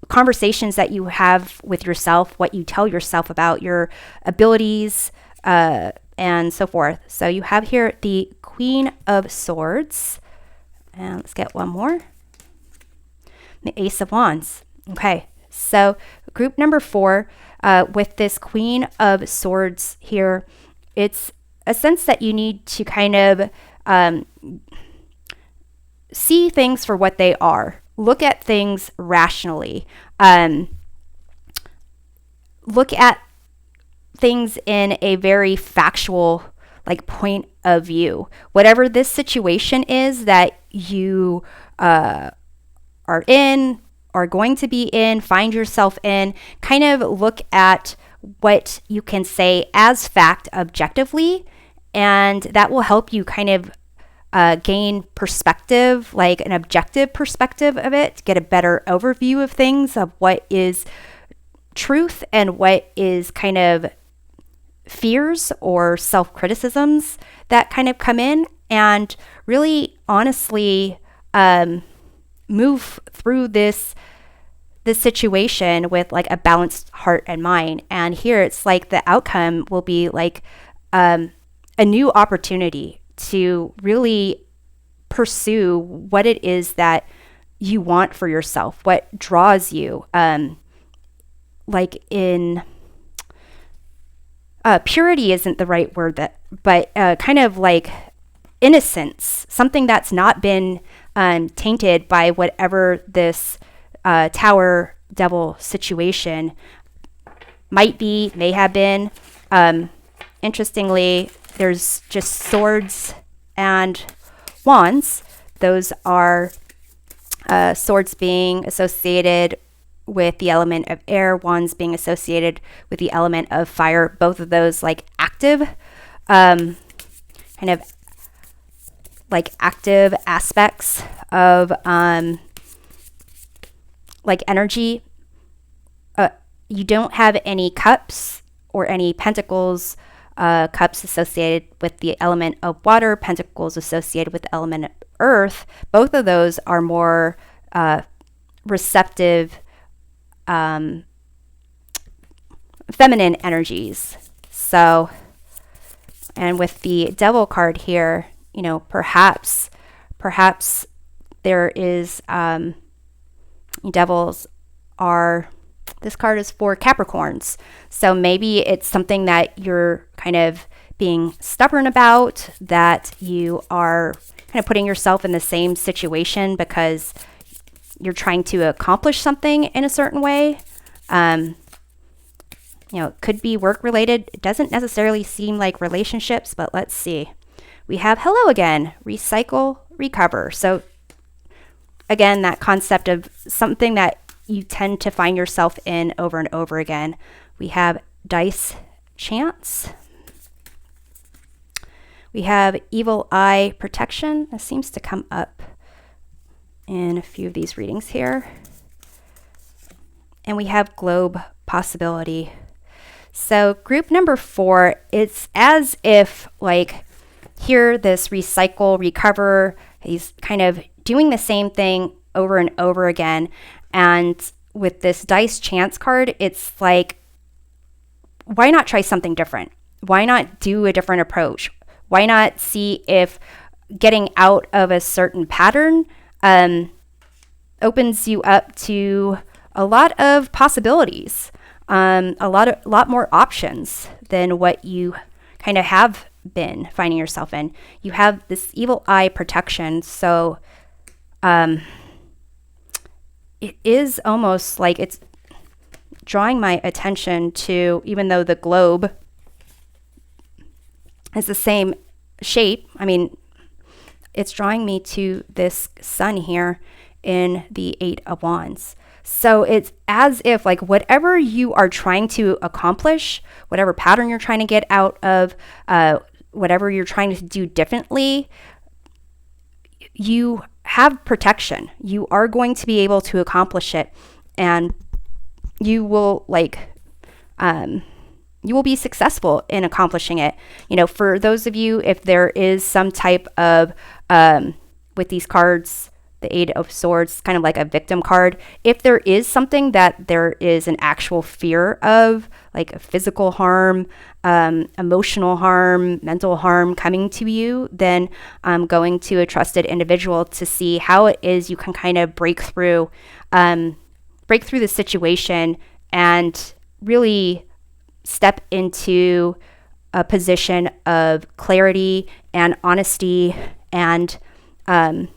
S1: conversations that you have with yourself, what you tell yourself about your abilities, and so forth. So you have here the Queen of Swords, and let's get one more. The Ace of Wands. Okay, so group number 4, with this Queen of Swords here, it's a sense that you need to kind of see things for what they are. Look at things rationally. Look at things in a very factual point of view. Whatever this situation is that you are in, are going to be in, find yourself in. Kind of look at what you can say as fact objectively, and that will help you kind of gain perspective, like an objective perspective of it, get a better overview of things, of what is truth and what is kind of fears or self-criticisms that kind of come in, and really honestly move through this situation with like a balanced heart and mind. And here it's like the outcome will be like a new opportunity to really pursue what it is that you want for yourself, what draws you, like in purity isn't the right word, but kind of like innocence, something that's not been tainted by whatever this tower devil situation may have been. Interestingly, there's just swords and wands. Those are swords being associated with the element of air, wands being associated with the element of fire. Both of those like active, kind of like active aspects of like energy. You don't have any cups or any pentacles, cups associated with the element of water, pentacles associated with the element of earth. Both of those are more receptive, feminine energies. So, and with the devil card here, you know, perhaps there is, devils are, this card is for Capricorns. So maybe it's something that you're kind of being stubborn about, that you are kind of putting yourself in the same situation because you're trying to accomplish something in a certain way. You know, it could be work related. It doesn't necessarily seem like relationships, but let's see. We have hello again, recycle, recover. So again, that concept of something that you tend to find yourself in over and over again. We have dice chance. We have evil eye protection. This seems to come up in a few of these readings here. And we have globe possibility. So group number 4, it's as if like here, this recycle, recover, he's kind of doing the same thing over and over again. And with this dice chance card, it's like, why not try something different? Why not do a different approach? Why not see if getting out of a certain pattern opens you up to a lot of possibilities, a lot more options than what you kind of have been finding yourself in. You have this evil eye protection, so it is almost like it's drawing my attention to, even though the globe is the same shape, I mean, it's drawing me to this sun here in the 8 of Wands. So it's as if like whatever you are trying to accomplish, whatever pattern you're trying to get out of, whatever you're trying to do differently, you have protection. You are going to be able to accomplish it, and you will you will be successful in accomplishing it. You know, for those of you, if there is some type of, with these cards, the 8 of Swords, kind of like a victim card. If there is something that there is an actual fear of, like physical harm, emotional harm, mental harm coming to you, then going to a trusted individual to see how it is you can kind of break through the situation and really step into a position of clarity and honesty and kind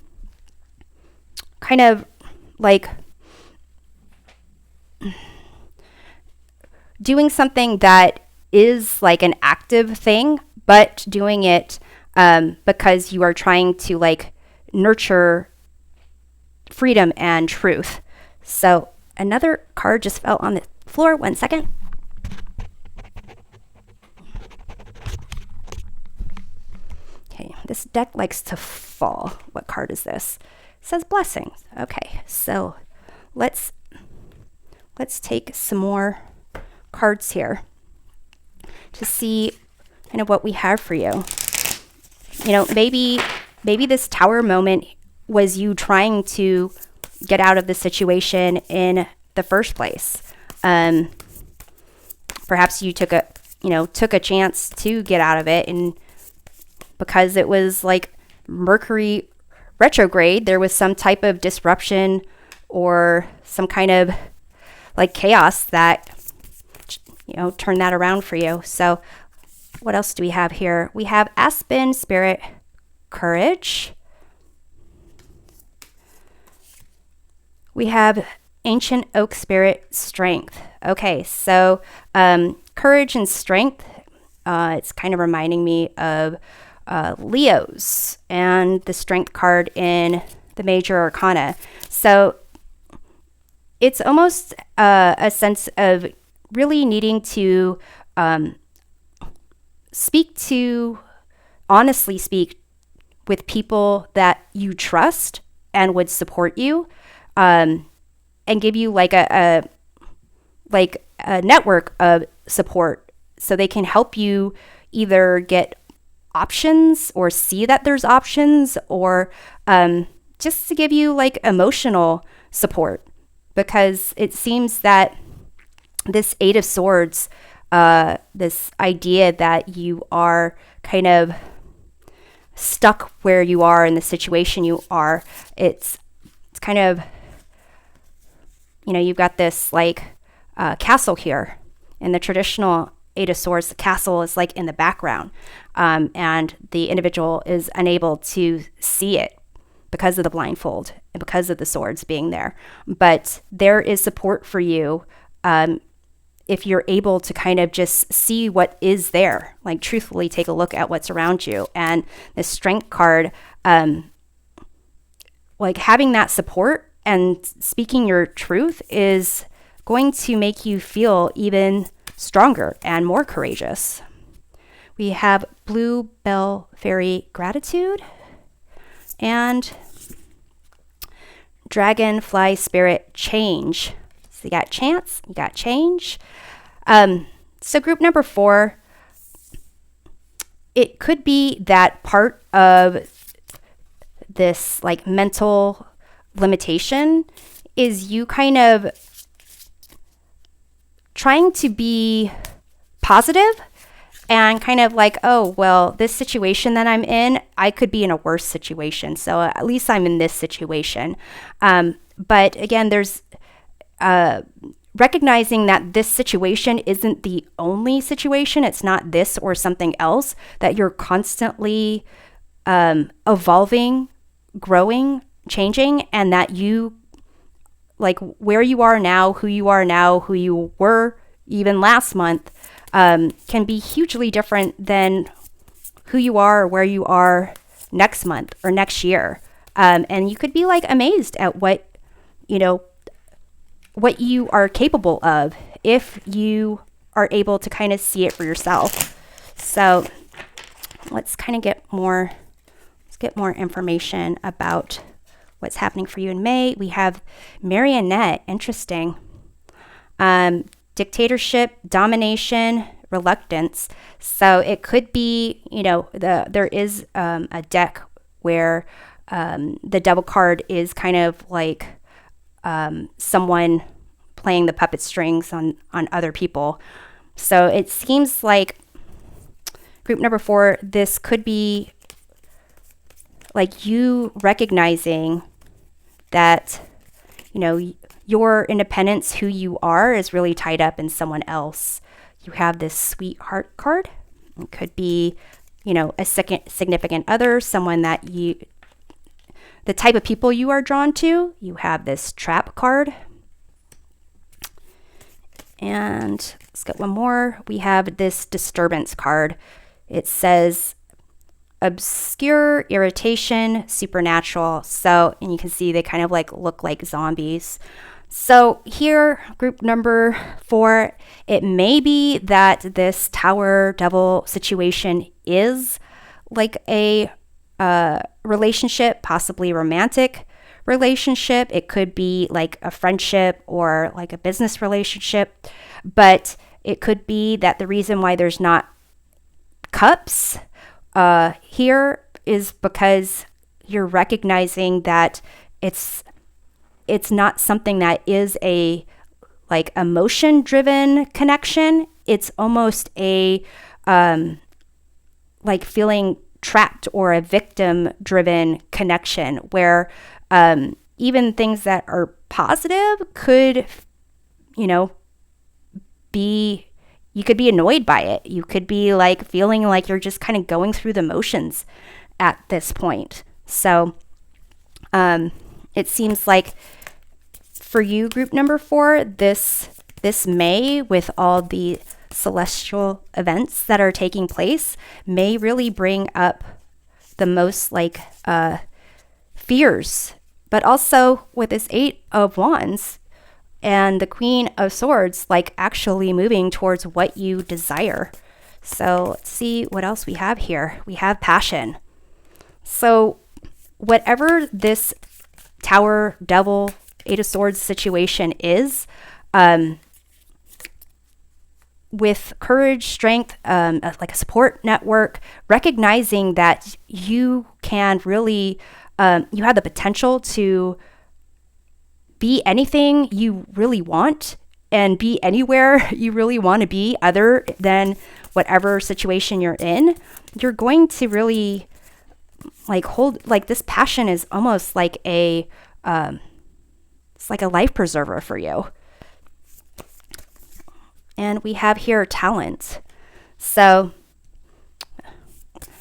S1: of like doing something that is like an active thing, but doing it because you are trying to like nurture freedom and truth. So another card just fell on the floor. 1 second. Okay, this deck likes to fall. What card is this? It says blessings. Okay, so let's take some more cards here to see kind of what we have for you. You know, maybe this tower moment was you trying to get out of the situation in the first place. Perhaps you took a chance to get out of it, and because it was like Mercury retrograde, there was some type of disruption or some kind of like chaos that, you know, turned that around for you. So what else do we have here? We have Aspen Spirit Courage. We have Ancient Oak Spirit Strength. Okay, so courage and strength, it's kind of reminding me of Leos and the strength card in the Major Arcana. So it's almost a sense of really needing to honestly speak with people that you trust and would support you, and give you like a network of support, so they can help you either get options or see that there's options, or just to give you like emotional support, because it seems that this Eight of Swords, this idea that you are kind of stuck where you are in the situation you are, it's kind of, you know, you've got this like castle here. In the traditional Eight of Swords, the castle is like in the background, and the individual is unable to see it because of the blindfold and because of the swords being there. But there is support for you if you're able to kind of just see what is there, like truthfully take a look at what's around you. And the strength card, like having that support and speaking your truth is going to make you feel even stronger and more courageous. We have Bluebell Fairy Gratitude and Dragonfly Spirit Change. So you got chance, you got change. So group number 4, it could be that part of this like mental limitation is you kind of trying to be positive and kind of like, oh, well, this situation that I'm in, I could be in a worse situation. So at least I'm in this situation. But again, there's recognizing that this situation isn't the only situation. It's not this or something else, that you're constantly evolving, growing, changing, and that you, like where you are now, who you were even last month, can be hugely different than who you are or where you are next month or next year. And you could be like amazed at what you are capable of if you are able to kind of see it for yourself. So let's kind of get more information about what's happening for you in May. We have Marionette, interesting. Dictatorship, domination, reluctance. So it could be, there is a deck where the Devil card is kind of like someone playing the puppet strings on other people. So it seems like group number 4, this could be like you recognizing that, your independence, who you are, is really tied up in someone else. You have this sweetheart card. It could be, a second significant other, someone that the type of people you are drawn to. You have this trap card. And let's get one more. We have this disturbance card. It says, obscure, irritation, supernatural. So, and you can see they kind of like look like zombies. So here, group number 4, it may be that this tower devil situation is like a relationship, possibly romantic relationship. It could be like a friendship or like a business relationship, but it could be that the reason why there's not cups here is because you're recognizing that it's not something that is a like emotion driven connection. It's almost a like feeling trapped or a victim driven connection where even things that are positive could, you could be annoyed by it. You could be like feeling like you're just kind of going through the motions at this point. So it seems like for you, group number 4, this May, with all the celestial events that are taking place, may really bring up the most like fears. But also with this 8 of Wands and the Queen of Swords, like actually moving towards what you desire. So let's see what else we have here. We have passion. So whatever this Tower, Devil, 8 of Swords situation is, with courage, strength, like a support network, recognizing that you can really, you have the potential to be anything you really want and be anywhere you really want to be other than whatever situation you're in. You're going to really like hold, like this passion is almost like a, it's like a life preserver for you. And we have here talent. So,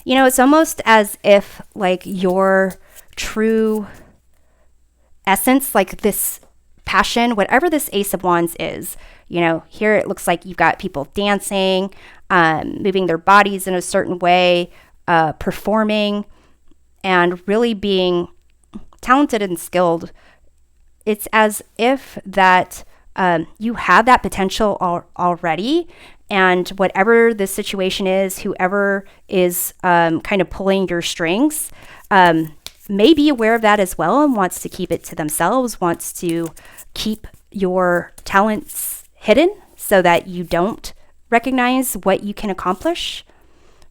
S1: it's almost as if like your true essence, like this passion, whatever this Ace of Wands is, here it looks like you've got people dancing, moving their bodies in a certain way, performing, and really being talented and skilled. It's as if that you have that potential already, and whatever the situation is, whoever is kind of pulling your strings may be aware of that as well and wants to keep it to themselves, wants to keep your talents hidden so that you don't recognize what you can accomplish.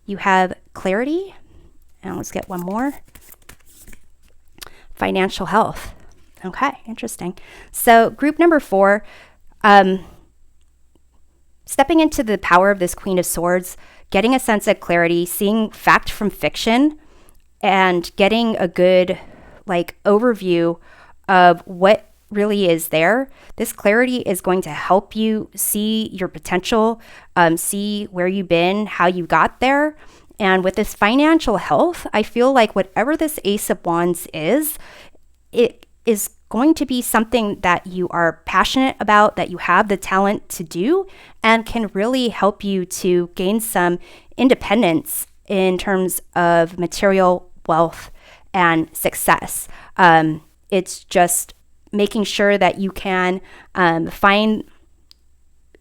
S1: You have clarity. And let's get one more. Financial health. Okay, interesting. So group number 4, stepping into the power of this Queen of Swords, getting a sense of clarity, seeing fact from fiction, and getting a good like overview of what really is there. This clarity is going to help you see your potential, see where you've been, how you got there. And with this financial health, I feel like whatever this Ace of Wands is, it is going to be something that you are passionate about, that you have the talent to do, and can really help you to gain some independence in terms of material wealth and success. It's just making sure that you can find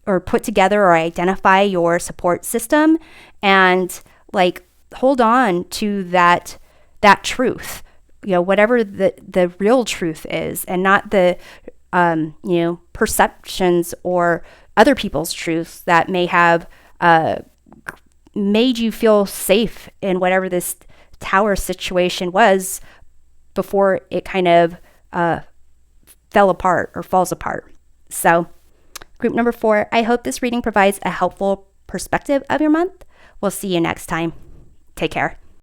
S1: or put together or identify your support system and like hold on to that truth, whatever the real truth is, and not the perceptions or other people's truths that may have made you feel safe in whatever this tower situation was before it kind of fell apart or falls apart. So group number 4, I hope this reading provides a helpful perspective of your month. We'll see you next time. Take care.